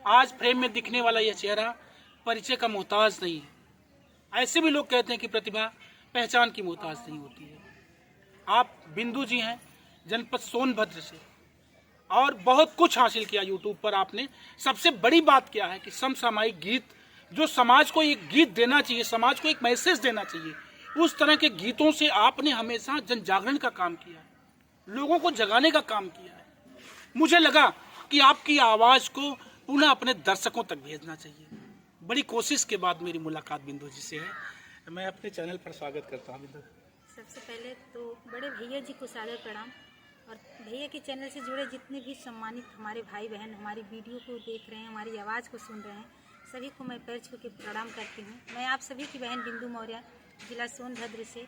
आज फ्रेम में दिखने वाला यह चेहरा परिचय का मोहताज नहीं है। ऐसे भी लोग कहते हैं कि प्रतिभा पहचान की मोहताज नहीं होती है। आप बिंदु जी हैं जनपद सोनभद्र से और बहुत कुछ हासिल किया यूट्यूब पर आपने। सबसे बड़ी बात क्या है कि समसामयिक गीत, जो समाज को एक गीत देना चाहिए, समाज को एक मैसेज देना चाहिए, उस तरह के गीतों से आपने हमेशा जन जागरण का काम किया है, लोगों को जगाने का काम किया है। मुझे लगा कि आपकी आवाज को पुनः अपने दर्शकों तक भेजना चाहिए। बड़ी कोशिश के बाद मेरी मुलाकात बिंदु जी से है। मैं अपने चैनल पर स्वागत करता हूँ बिंदु। सबसे पहले तो बड़े भैया जी को सादर प्रणाम, और भैया के चैनल से जुड़े जितने भी सम्मानित हमारे भाई बहन हमारी वीडियो को देख रहे हैं, हमारी आवाज़ को सुन रहे हैं, सभी को मैं पैर छू के प्रणाम करती हूँ। मैं आप सभी की बहन बिंदु मौर्य, जिला सोनभद्र से।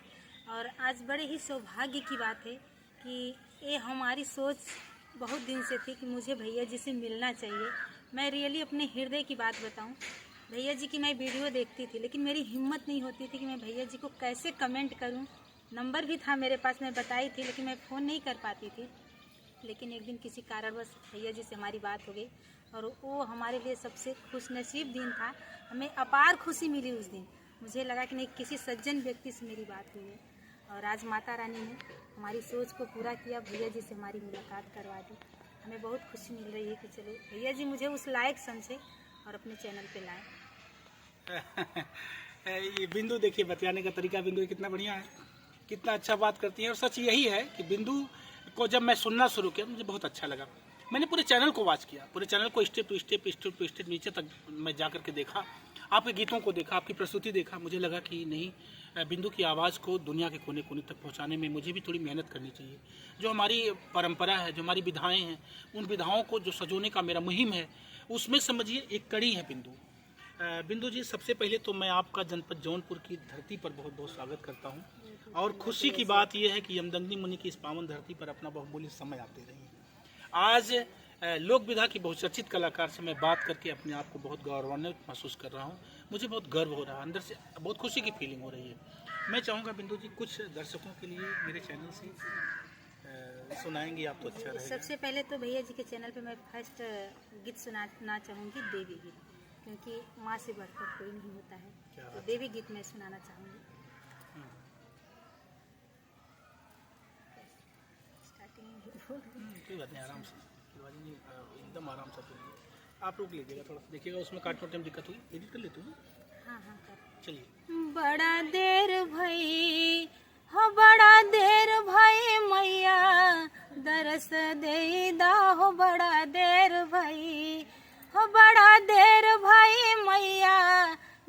और आज बड़े ही सौभाग्य की बात है कि ये हमारी सोच बहुत दिन से थी कि मुझे भैया जी से मिलना चाहिए। मैं रियली अपने हृदय की बात बताऊं, भैया जी की मैं वीडियो देखती थी, लेकिन मेरी हिम्मत नहीं होती थी कि मैं भैया जी को कैसे कमेंट करूं। नंबर भी था मेरे पास, मैं बताई थी, लेकिन मैं फ़ोन नहीं कर पाती थी। लेकिन एक दिन किसी कारणवश भैया जी से हमारी बात हो गई, और वो हमारे लिए सबसे खुशनसीब दिन था। हमें अपार खुशी मिली उस दिन। मुझे लगा कि नहीं, किसी सज्जन व्यक्ति से मेरी बात हुई है। और आज माता रानी ने हमारी सोच को पूरा किया, भैया जी से हमारी मुलाकात करवा दी। हमें बहुत खुशी मिल रही है कि चलो भैया जी मुझे उस लायक समझे और अपने चैनल पे लाएं। ये बिंदु देखिए, बतियाने का तरीका बिंदु कितना बढ़िया है, कितना अच्छा बात करती है। और सच यही है कि बिंदु को जब मैं सुनना शुरू किया मुझे बहुत अच्छा लगा। मैंने पूरे चैनल को वॉच किया, पूरे चैनल को स्टेप टू स्टेप नीचे तक मैं जा करके देखा, आपके गीतों को देखा, आपकी प्रस्तुति देखा। मुझे लगा कि नहीं, बिंदु की आवाज़ को दुनिया के कोने कोने तक पहुंचाने में मुझे भी थोड़ी मेहनत करनी चाहिए। जो हमारी परंपरा है, जो हमारी विधाएं हैं, उन विधाओं को जो सजोने का मेरा मुहिम है, उसमें समझिए एक कड़ी है बिंदु। बिंदु जी, सबसे पहले तो मैं आपका जनपद जौनपुर की धरती पर बहुत बहुत स्वागत करता हूं। और खुशी की बात यह है कि यमदग्नि मुनि की इस पावन धरती पर अपना बहुमूल्य समय आप दे रही हैं। आज लोक विधा की बहुचर्चित कलाकार से मैं बात करके अपने आप को बहुत गौरवान्वित महसूस कर रहा हूं। मुझे बहुत गर्व हो रहा है, अंदर से बहुत खुशी की फीलिंग हो रही है। मैं चाहूँगा बिंदु जी कुछ दर्शकों के लिए मेरे चैनल से सुनाएंगे आप तो अच्छा रहेगा। सबसे पहले तो भैया जी के चैनल पे मैं फर्स्ट गीत सुनाना चाहूँगी, देवी गीत, क्योंकि माँ से बढ़कर कोई नहीं होता है। तो देवी गीत मैं सुनाना चाहूँगी। कोई बात नहीं, आराम से, एकदम आराम से आप रोक लीजिएगा, थोड़ा देखिएगा उसमें काटने टाइम दिक्कत हुई, एडिट कर लेते हो। हाँ हाँ कर। चलिए। बड़ा देर भई हो, बड़ा देर भई मैया दरस दे दा हो, बड़ा देर भई हो, बड़ा देर भई मैया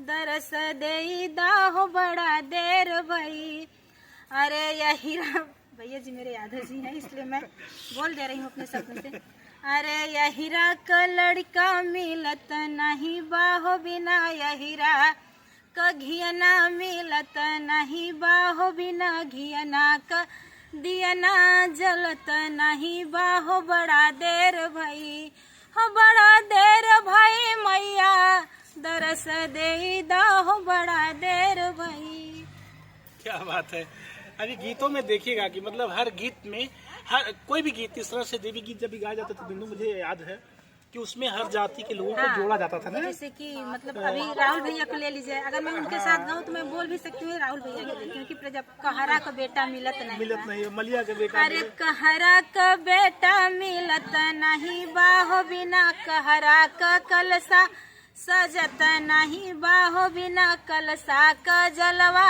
दरस दे दा हो, बड़ा देर भई। अरे यही भैया जी मेरे यादव जी हैं, इसलिए मैं बोल दे रही हूँ अपने शब्दों से। अरे यहीरा का लड़का मिलत नहीं बाहो बिना, यहीरा का घियना मिलत नहीं बाहो बिना, घियना का दियना जलत नहीं बाहो, बड़ा देर भई हो, बड़ा देर भई मैया दरस दे दा हो, बड़ा देर भई। क्या बात है। अभी गीतों में देखिएगा कि मतलब हर गीत में, हर कोई भी गीत इस तरह से, देवी गीत जब भी गाया जाता था बिंदु, मुझे याद है कि उसमें हर जाति के लोगों को जोड़ा जाता था ना। जैसे कि मतलब अभी राहुल भैया को ले लीजिए, अगर मैं उनके साथ गाऊं तो मैं बोल भी सकती हूँ राहुल भैया के लिए, क्योंकि कहरा का बेटा मिलत नहीं, मलिया का बेटा। अरे कहरा का बेटा मिलत नहीं बाहो बिना, कहरा का कलसा सजत नहीं बाहो बिना, कलसा का जलवा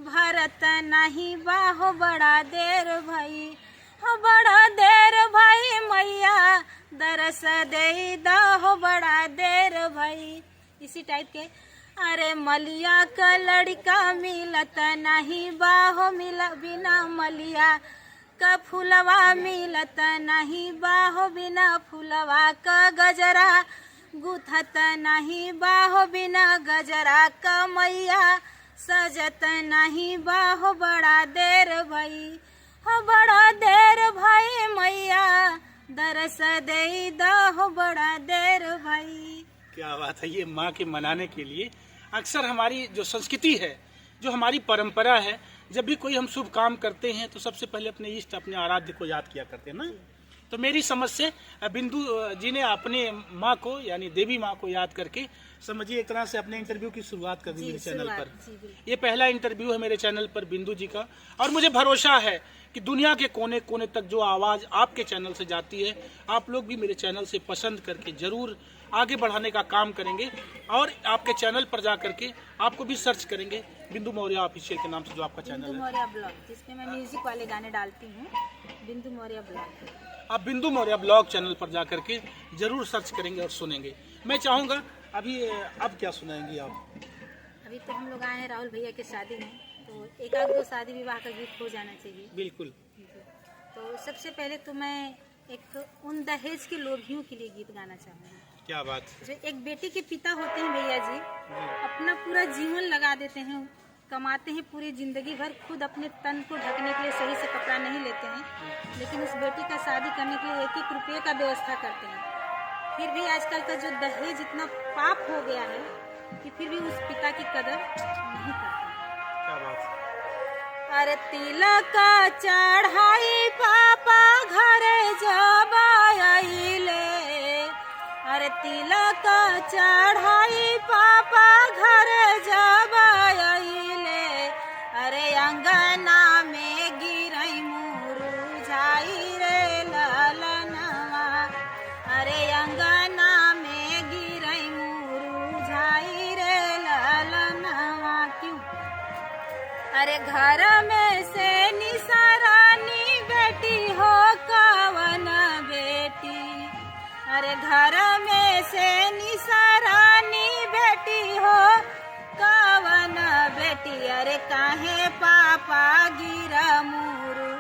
भरत नहीं बाहो, बड़ा देर भई हो, बड़ा देर भई मैया दरस दे दा हो, बड़ा देर भई। इसी टाइप के। अरे मलिया का लड़का मिलत नहीं बाहो, मिला बिना मलिया का फुलवा मिलत नहीं बाहो बिना, फुलवा का गजरा गुथत नहीं बाहो बिना, गजरा का मैया सजत नहीं बाहो, बड़ा देर भई हो, बड़ा देर भई मैया दरस दे दा हो, बड़ा देर भई। क्या बात है। ये माँ के मनाने के लिए अक्सर हमारी जो संस्कृति है, जो हमारी परंपरा है, जब भी कोई हम शुभ काम करते हैं तो सबसे पहले अपने इष्ट, अपने आराध्य को याद किया करते हैं ना। तो मेरी समझ से बिंदु जी ने अपने माँ को यानी देवी माँ को याद करके समझिए एक तरह से अपने इंटरव्यू की शुरुआत कर दी मेरे चैनल पर। ये पहला इंटरव्यू है मेरे चैनल पर बिंदु जी का, और मुझे भरोसा है कि दुनिया के कोने कोने तक जो आवाज़ आपके चैनल से जाती है, आप लोग भी मेरे चैनल से पसंद करके जरूर आगे बढ़ाने का काम करेंगे, और आपके चैनल पर जा करके आपको भी सर्च करेंगे बिंदु मौर्य ऑफिशियल के नाम से जो आपका चैनल है। बिंदु मौर्य ब्लॉग, जिसमें मैं म्यूजिक वाले गाने डालती हूँ, बिंदु मौर्य ब्लॉग। आप बिंदु मौर्य ब्लॉग चैनल पर जा करके जरूर सर्च करेंगे और सुनेंगे। मैं चाहूँगा अभी अब क्या सुनाएंगी आप? अभी तो हम लोग आए हैं राहुल भैया की शादी में, तो एक आध दो शादी विवाह का गीत हो जाना चाहिए। बिल्कुल। तो सबसे पहले तो मैं एक उन दहेज के लोभियों के लिए गीत गाना चाहूँगी। क्या बात है। जो एक बेटी के पिता होते हैं भैया जी, अपना पूरा जीवन लगा देते हैं, कमाते हैं पूरी जिंदगी भर, खुद अपने तन को ढकने के लिए सही से कपड़ा नहीं लेते हैं, लेकिन उस बेटी का शादी करने के लिए 1-1 रुपये का व्यवस्था करते हैं। फिर भी आजकल का जो दहेज इतना पाप हो गया है कि फिर भी उस पिता की कदर नहीं करते। क्या बात है। अरे तिलक चढ़ाई पापा घरे जब आइले, अरे तिलक चढ़ाई पापा घरे जब आइले, अरे अंगना में गिरई मुरुझाई रे ललनवा, अरे अंगना में गिरई मुरुझाई रे ललनवा। क्यों? अरे घर में से निसरानी बेटी हो कवन बेटी, अरे घर में से निसरानी बेटी हो कवन बेटी, अरे काहे पापा गिरा मुरु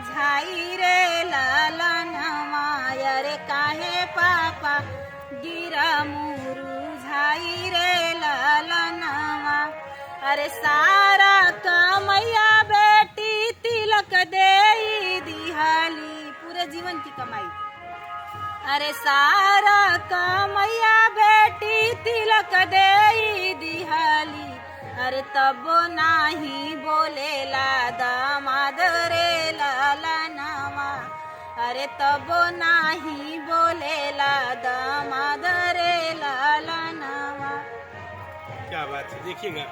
झाई रे ललनवा, अरे काहे पापा गिरा मुरु झाई रे ललनवा। अरे सारा कमैया बेटी तिलक दे दिहाली, पूरे जीवन की कमाई। अरे सारा कमैया बेटी तिलक दे दिहाली, अरे तबो नाही बोलेला दामाद रे ललनवा, अरे तबो नाही बोलेला दामाद रे ललनवा। क्या बात है। देखिएगा,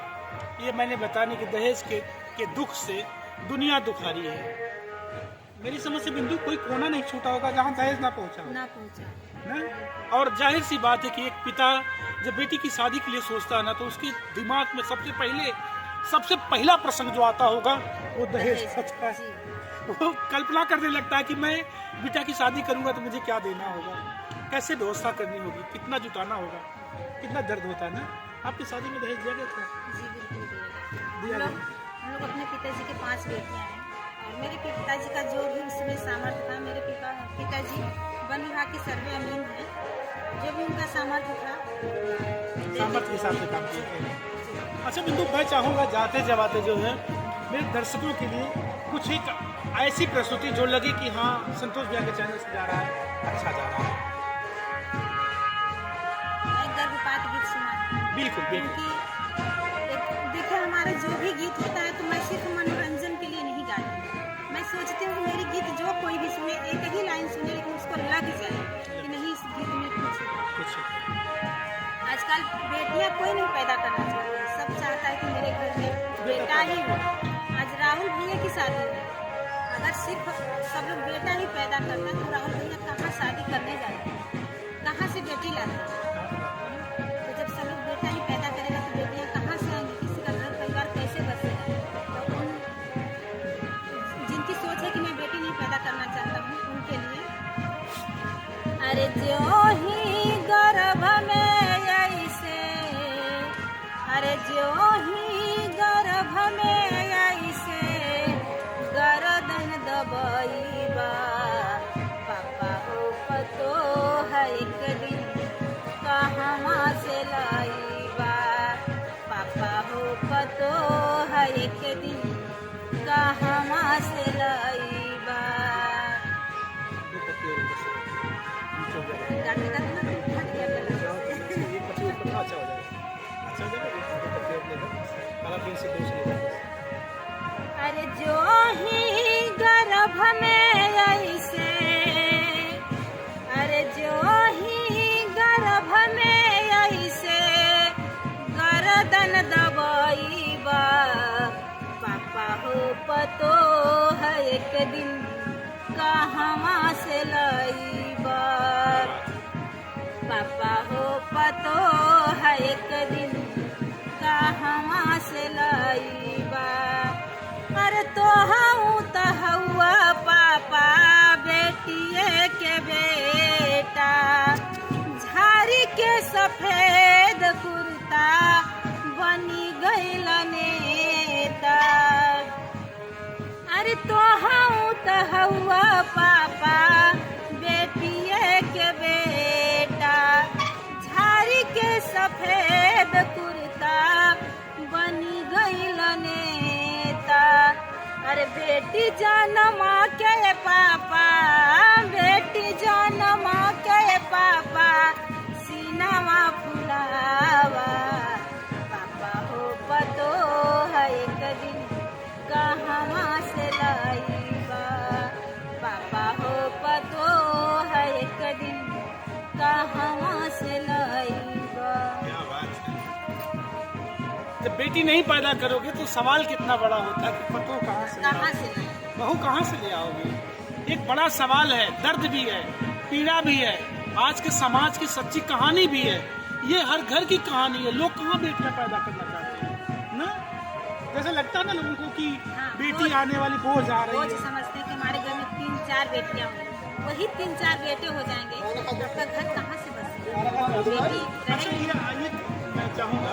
ये मैंने बताने कि दहेज के दुख से दुनिया दुखारी है। मेरी समझ से बिंदु कोई कोना नहीं छूटा होगा जहाँ दहेज ना पहुँचा हो। ना पहुँचा ना? और जाहिर सी बात है कि एक पिता जब बेटी की शादी के लिए सोचता है ना, तो उसके दिमाग में सबसे पहला प्रसंग जो आता होगा वो दहेज का है। वो कल्पना करने लगता है कि मैं बेटा की शादी करूंगा तो मुझे क्या देना होगा, कैसे व्यवस्था करनी होगी, कितना जुटाना होगा, कितना दर्द होता है ना। आपकी शादी में दहेज दिया गया था? जी बिल्कुल दिया गया। हम लोग अपने पिताजी के 5 बेटियां हैं, और मेरे पिताजी का जो भी उसमें सामर्थ्य था, मेरे पिताजी वन विभाग के सर्वे अमीन हैं, जो भी उनका सामर्थ्य था सामर्थ्य के हिसाब से काम किया। अच्छा बिंदु, मैं चाहूँगा जाते जवाते जो है मेरे दर्शकों के लिए कुछ एक ऐसी प्रस्तुति जो लगे कि हाँ संतोष भैया के चैनल से जा रहा है, अच्छा जा रहा है। गर्भपात गीत सुना। बिल्कुल बिल्कुल। क्योंकि देखिए, हमारा जो भी गीत होता है तो मैं सिर्फ मनोरंजन के लिए नहीं गाती हूँ। मैं सोचती हूँ कि मेरी गीत जो कोई भी सुने, एक ही लाइन सुने, लेकिन उसको लग जाए कि नहीं, इस गीत में कुछ। आजकल बेटियाँ कोई नहीं पैदा करना चाहती है, सब चाहता है कि मेरे घर में बेटा ही हो। आज राहुल भैया की शादी है, अगर सिर्फ सब लोग बेटा ही पैदा करता है तो राहुल भैया कहाँ शादी करने जाते हैं, कहाँ से बेटी लाते हैं? तो जब सब लोग बेटा ही पैदा करेगा तो बेटियाँ कहाँ से आएंगी, किसी का घर परिवार कैसे बसेगा? तो उन जिनकी सोच है कि मैं बेटी नहीं पैदा करना चाहता हूँ, उनके लिए अरे जो ही गर्भ में ऐसे, अरे जो ही गर्भ में ऐसे गर्दन दबाईबा, पापा हो पतो है एक दिन कहाँ से लाईबा, पापा हो पतो है एक दिन कहाँ से लाईबा। गाते गाते ना फट गया गला। अरे जो ही गर्भ में ऐसे पापा हो पतो है एक दिन कहवा से लईबा। अरे तो हूँ तो हुआ पापा बेटिए के बेटा, झाड़ी के सफेद कुर्ता बनी गईल नेता। अरे तो हूँ तो हुआ पापा बेटिए के बेटा, झाड़ी के सफेद कुर्ता बनी गईल नेता। अरे बेटी जन्मा के पापा, बेटी जन्मा के पापा, सीनावा फुलावा। पापा हो पतो है एक दिन कहवा से लईबा। पापा हो पतो है एक दिन कहवा से लईबा। जब बेटी नहीं पैदा करोगे तो सवाल कितना बड़ा होता है कि पतो कहाँ से बहू कहाँ से ले आओगे। एक बड़ा सवाल है, दर्द भी है, पीड़ा भी है, आज के समाज की सच्ची कहानी भी है। ये हर घर की कहानी है। लोग कहाँ बेटियां पैदा करना चाहते हैं ना। जैसे लगता है ना लोगों को कि बेटी आने वाली बोझ आ रही है। समझते हैं कि हमारे घर में 3-4 बेटियां होंगी, वही 3-4 बेटे हो जाएंगे, आपका घर कहाँ से बसेगा। अच्छा ये मैं चाहूँगा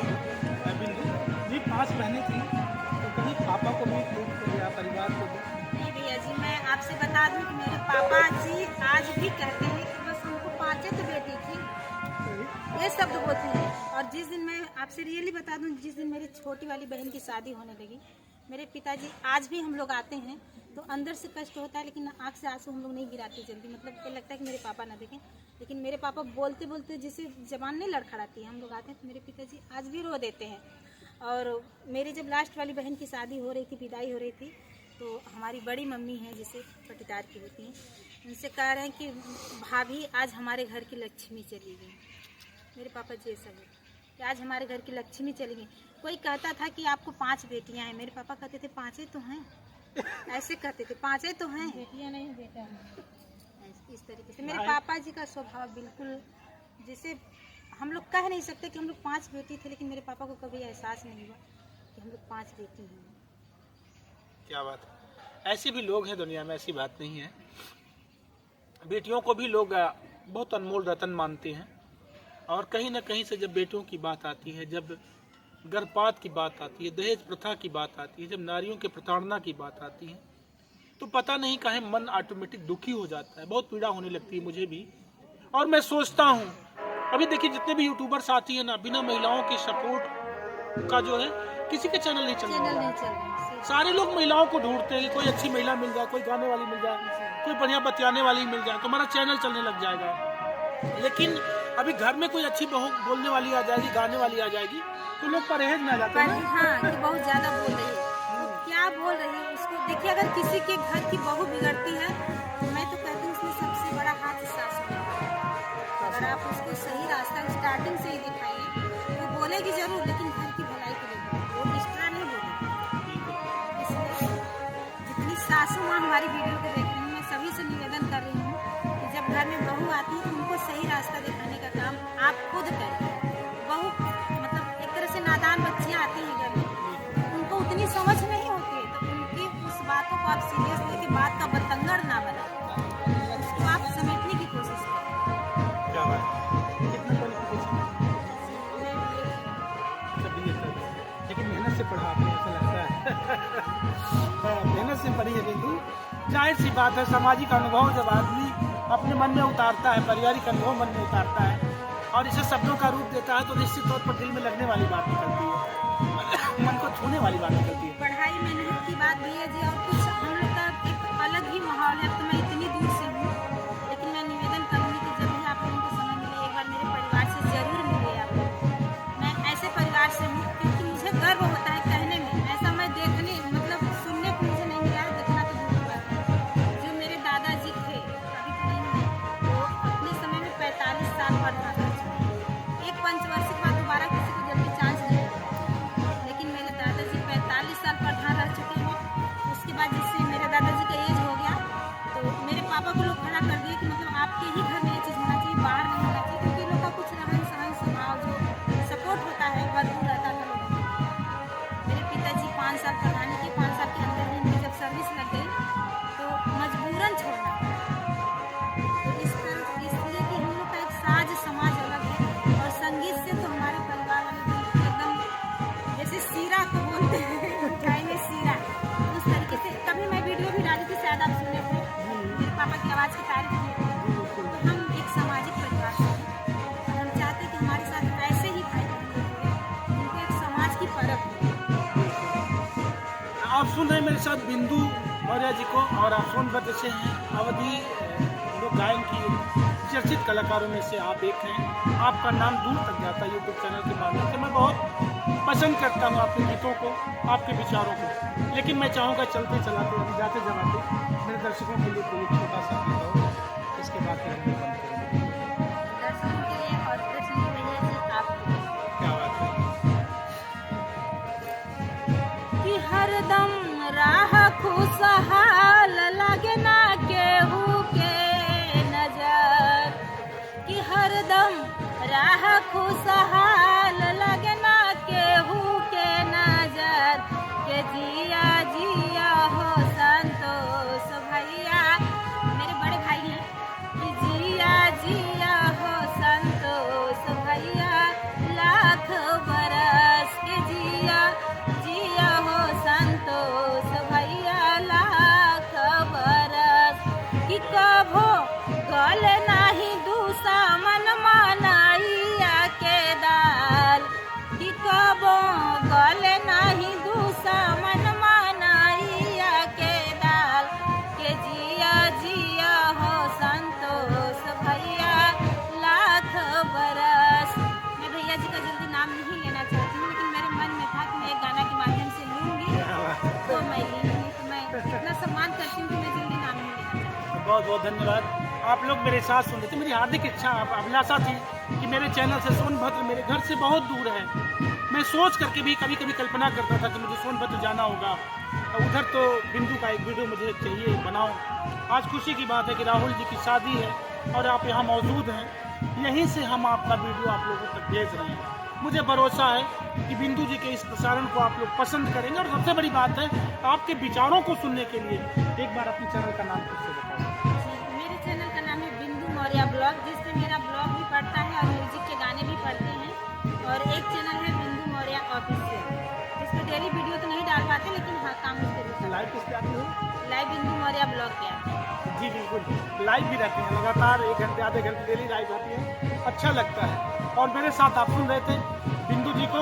बिंदु जी, 5 बहनें थी तो कहीं पापा को भी या परिवार को भी? नहीं भैया जी, मैं आपसे बता दूं कि मेरे पापा जी आज भी कहते हैं कि बस हमको 5 तो बेटी थी, ये शब्द बोलते हैं। और जिस दिन मैं आपसे रियली बता दूं, जिस दिन मेरी छोटी वाली बहन की शादी होने लगी, मेरे पिताजी आज भी हम लोग आते हैं तो अंदर से कष्ट होता है, लेकिन आँख से आंसू हम लोग नहीं गिराते जल्दी। मतलब ये लगता है कि मेरे पापा ना देखें, लेकिन मेरे पापा बोलते बोलते जिसे जबान नहीं लड़खड़ाती है, हम लोग आते हैं तो मेरे पिताजी आज भी रो देते हैं। और मेरी जब लास्ट वाली बहन की शादी हो रही थी, विदाई हो रही थी, तो हमारी बड़ी मम्मी हैं जिसे पटीदार की होती हैं, उनसे कह रहे हैं कि भाभी आज हमारे घर की लक्ष्मी चली गई। मेरे पापा जी ऐसा बोले कि आज हमारे घर की लक्ष्मी चली गई। कोई कहता था कि आपको 5 बेटियां हैं, मेरे पापा कहते थे 5 तो हैं, ऐसे कहते थे 5 तो हैं, बेटियां नहीं बेटा हैं। इस तरीके से मेरे पापा जी का स्वभाव बिल्कुल, जैसे हम लोग कह नहीं सकते कि हम लोग 5 बेटी थे, लेकिन मेरे पापा को कभी एहसास नहीं हुआ कि हम लोग 5 बेटी हैं। क्या बात है, ऐसे भी लोग हैं दुनिया में, ऐसी बात नहीं है। बेटियों को भी लोग बहुत अनमोल रतन मानते हैं, और कहीं ना कहीं से जब बेटियों की बात आती है, जब गर्भपात की बात आती है, दहेज प्रथा की बात आती है, जब नारियों के प्रताड़ना की बात आती है, तो पता नहीं काहे मन ऑटोमेटिक दुखी हो जाता है, बहुत पीड़ा होने लगती है मुझे भी। और मैं सोचता हूँ, अभी देखिए जितने भी यूट्यूबर्स आती है ना, बिना महिलाओं के सपोर्ट का जो है किसी के चैनल नहीं चल रहा। सारे लोग महिलाओं को ढूंढते हैं कि कोई अच्छी महिला मिल जाए, कोई गाने वाली मिल जाए, कोई बढ़िया बतियाने वाली मिल जाए तो हमारा चैनल चलने लग जाएगा। लेकिन अभी घर में कोई अच्छी बहू बोलने वाली आ जाएगी, गाने वाली आ जाएगी, तो लोग परहेज में आ जाते हैं। हाँ, कि बहुत ज्यादा बोल रही है, तो क्या बोल रही है उसको देखिए। अगर किसी के घर की बहू बिगड़ती है तो मैं तो कहती हूँ उसमें सबसे बड़ा हाथ सासू का है। अगर आप उसको सही रास्ता स्टार्टिंग से ही दिखाइए, वो बोलेगी जरूर, लेकिन घर की भलाई के लिए वो एक्स्ट्रा नहीं बोलेगी। इसलिए जितनी सासू माँ हमारी वीडियो को देख रही हूँ, मैं सभी से निवेदन कर रही हूँ कि जब घर में बहू आती है तो उनको सही रास्ता दिखाने का काम आप खुद करिए। बहू मतलब एक तरह से नादान बच्चियाँ आती हैं घर में, उनको उतनी समझ नहीं होती है, तो उनकी उस बातों को आप सीरियस लेके बात का बतंगड़ ना बनाए, उसको आप समेटने की कोशिश करें। क्या बात है, कितना क्वालिफिकेशन लेकिन मेहनत से पढ़ा आपने, ऐसा लगता है। मेहनत से पढ़ी है बिंदु, जाहिर सी बात है, सामाजिक अनुभव जब आदमी अपने मन में उतारता है, पारिवारिक अनुभव मन में उतारता है और इसे शब्दों का रूप देता है, तो निश्चित तौर पर दिल में लगने वाली बात निकलती है, मन को छूने वाली बात निकलती है। पढ़ाई मेहनत की बात भी है जी, और कुछ हम लोग का एक अलग ही माहौल है। अब तो मैं इतनी दूर से हूँ, लेकिन मैं निवेदन करूँगी कि जब भी आप लोगों को समय मिले, एक बार मेरे परिवार से जरूर मिले आप लोग। मैं ऐसे परिवार से हूँ क्योंकि मुझे गर्व होता है कहने में, ऐसा मैं देखने मतलब सुनने को मुझे नहीं मिला है, देखना तो दूर की बात है। जो मेरे दादाजी थे, अभी तो नहीं है, वो अपने समय में 45 साल पढ़ा था। एक पंचवर्षीय के बाद दोबारा किसी को जल्दी चांस नहीं मिला, लेकिन मेरे दादाजी 45 साल पढ़ा रह चुके हैं। उसके बाद जिससे मेरे दादाजी का एज हो गया, तो मेरे पापा को लोग खड़ा कर दिए कि मतलब आपके ही घर में ये चीज़ होना चाहिए, बाहर नहीं होना चाहिए, क्योंकि लोग का कुछ आप सुन रहे हैं मेरे साथ बिंदु मौर्य जी को, और आप सोनभद्र से हैं। अवधि लोक गायन की चर्चित कलाकारों में से आप एक हैं। आपका नाम दूर तक जाता है यूट्यूब चैनल के माध्यम से। मैं बहुत पसंद करता हूँ आपके गीतों को, आपके विचारों को। लेकिन मैं चाहूँगा चलते चलाते जाते जलाते मेरे दर्शकों के लिए कोई छोटा सा गीत हो, इसके बाद फिर हम लोग बंद करेंगे। दर्शकों के लिए और कृष्ण की वजह से आपको क्या बात है। कि हरदम राह खुशहाल लगे ना केहू के नजर, कि हरदम राह खुशहाल लगे ना केहू के नजर, के जिया जिया हो संतोष भैया, मेरे बड़े भाई हैं, कि जिया जिया हो संतोष भैया लाख बरस, के जिया जिया हो संतोष भैया लाख बरस, कि कभो गल नहीं दूसा मन मनैया के दाल, कि कभो गल नहीं दूसा मन मनैया के दाल, के जिया जिया हो संतोष भैया लाख बरस। मैं भैया जी का जल्दी नाम नहीं लेना चाहती हूँ, लेकिन मेरे मन में था कि मैं एक गाना के माध्यम से लूँगी, तो मैं लूँगी। तो मैं इतना सम्मान करती हूँ कि मैं जल्दी नाम नहीं लेना चाहती। बहुत बहुत धन्यवाद। आप लोग मेरे साथ सुन रहे थे। मेरी हार्दिक इच्छा अभिलाषा थी कि मेरे चैनल से सोनभद्र मेरे घर से बहुत दूर है। मैं सोच करके भी कभी कभी कल्पना करता था कि मुझे सोनभद्र जाना होगा, उधर तो बिंदु का एक वीडियो मुझे चाहिए बनाओ। आज खुशी की बात है कि राहुल जी की शादी है और आप यहाँ मौजूद हैं। यहीं से हम आपका वीडियो आप लोगों तक भेज रहे हैं। मुझे भरोसा है कि बिंदु जी के इस प्रसारण को आप लोग पसंद करेंगे। और सबसे बड़ी बात है, आपके विचारों को सुनने के लिए एक बार अपने चैनल का नाम फिर से बताओ। मेरे चैनल का नाम है बिंदु मौर्य ब्लॉग, जिससे मेरा ब्लॉग भी पढ़ता है और म्यूजिक के गाने भी पढ़ते हैं। और एक चैनल है बिंदु मौर्य ऑफिशियल, जिसमें डेली वीडियो तो नहीं डाल पाते, लेकिन हाँ काम उसके भी लाइव किस पे आती हो? लाइव बिंदु मौर्य ब्लॉग पे आते हैं। जी बिल्कुल, लाइव भी रहती हैं लगातार, 1 घंटे आधे घंटे डेली लाइव आती है। अच्छा लगता है। और मेरे साथ आप सुन रहे थे बिंदु जी को।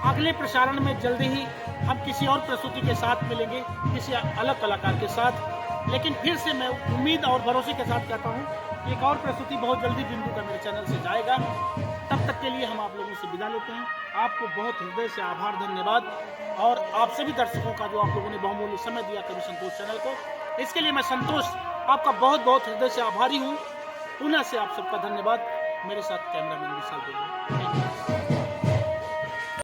अगले प्रसारण में जल्दी ही हम किसी और प्रस्तुति के साथ मिलेंगे, किसी अलग कलाकार के साथ। लेकिन फिर से मैं उम्मीद और भरोसे के साथ कहता हूँ, एक और प्रस्तुति बहुत जल्दी बिंदु का मेरे चैनल से जाएगा। तब तक के लिए हम आप लोगों से विदा लेते हैं। आपको बहुत हृदय से आभार, धन्यवाद। और आप सभी दर्शकों का जो आप लोगों ने बहुमूल्य समय दिया कवि संतोष चैनल को, इसके लिए मैं संतोष आपका बहुत बहुत हृदय से आभारी हूँ। पुनः से आप सबका धन्यवाद। मेरे साथ कैमरामैन विशाल।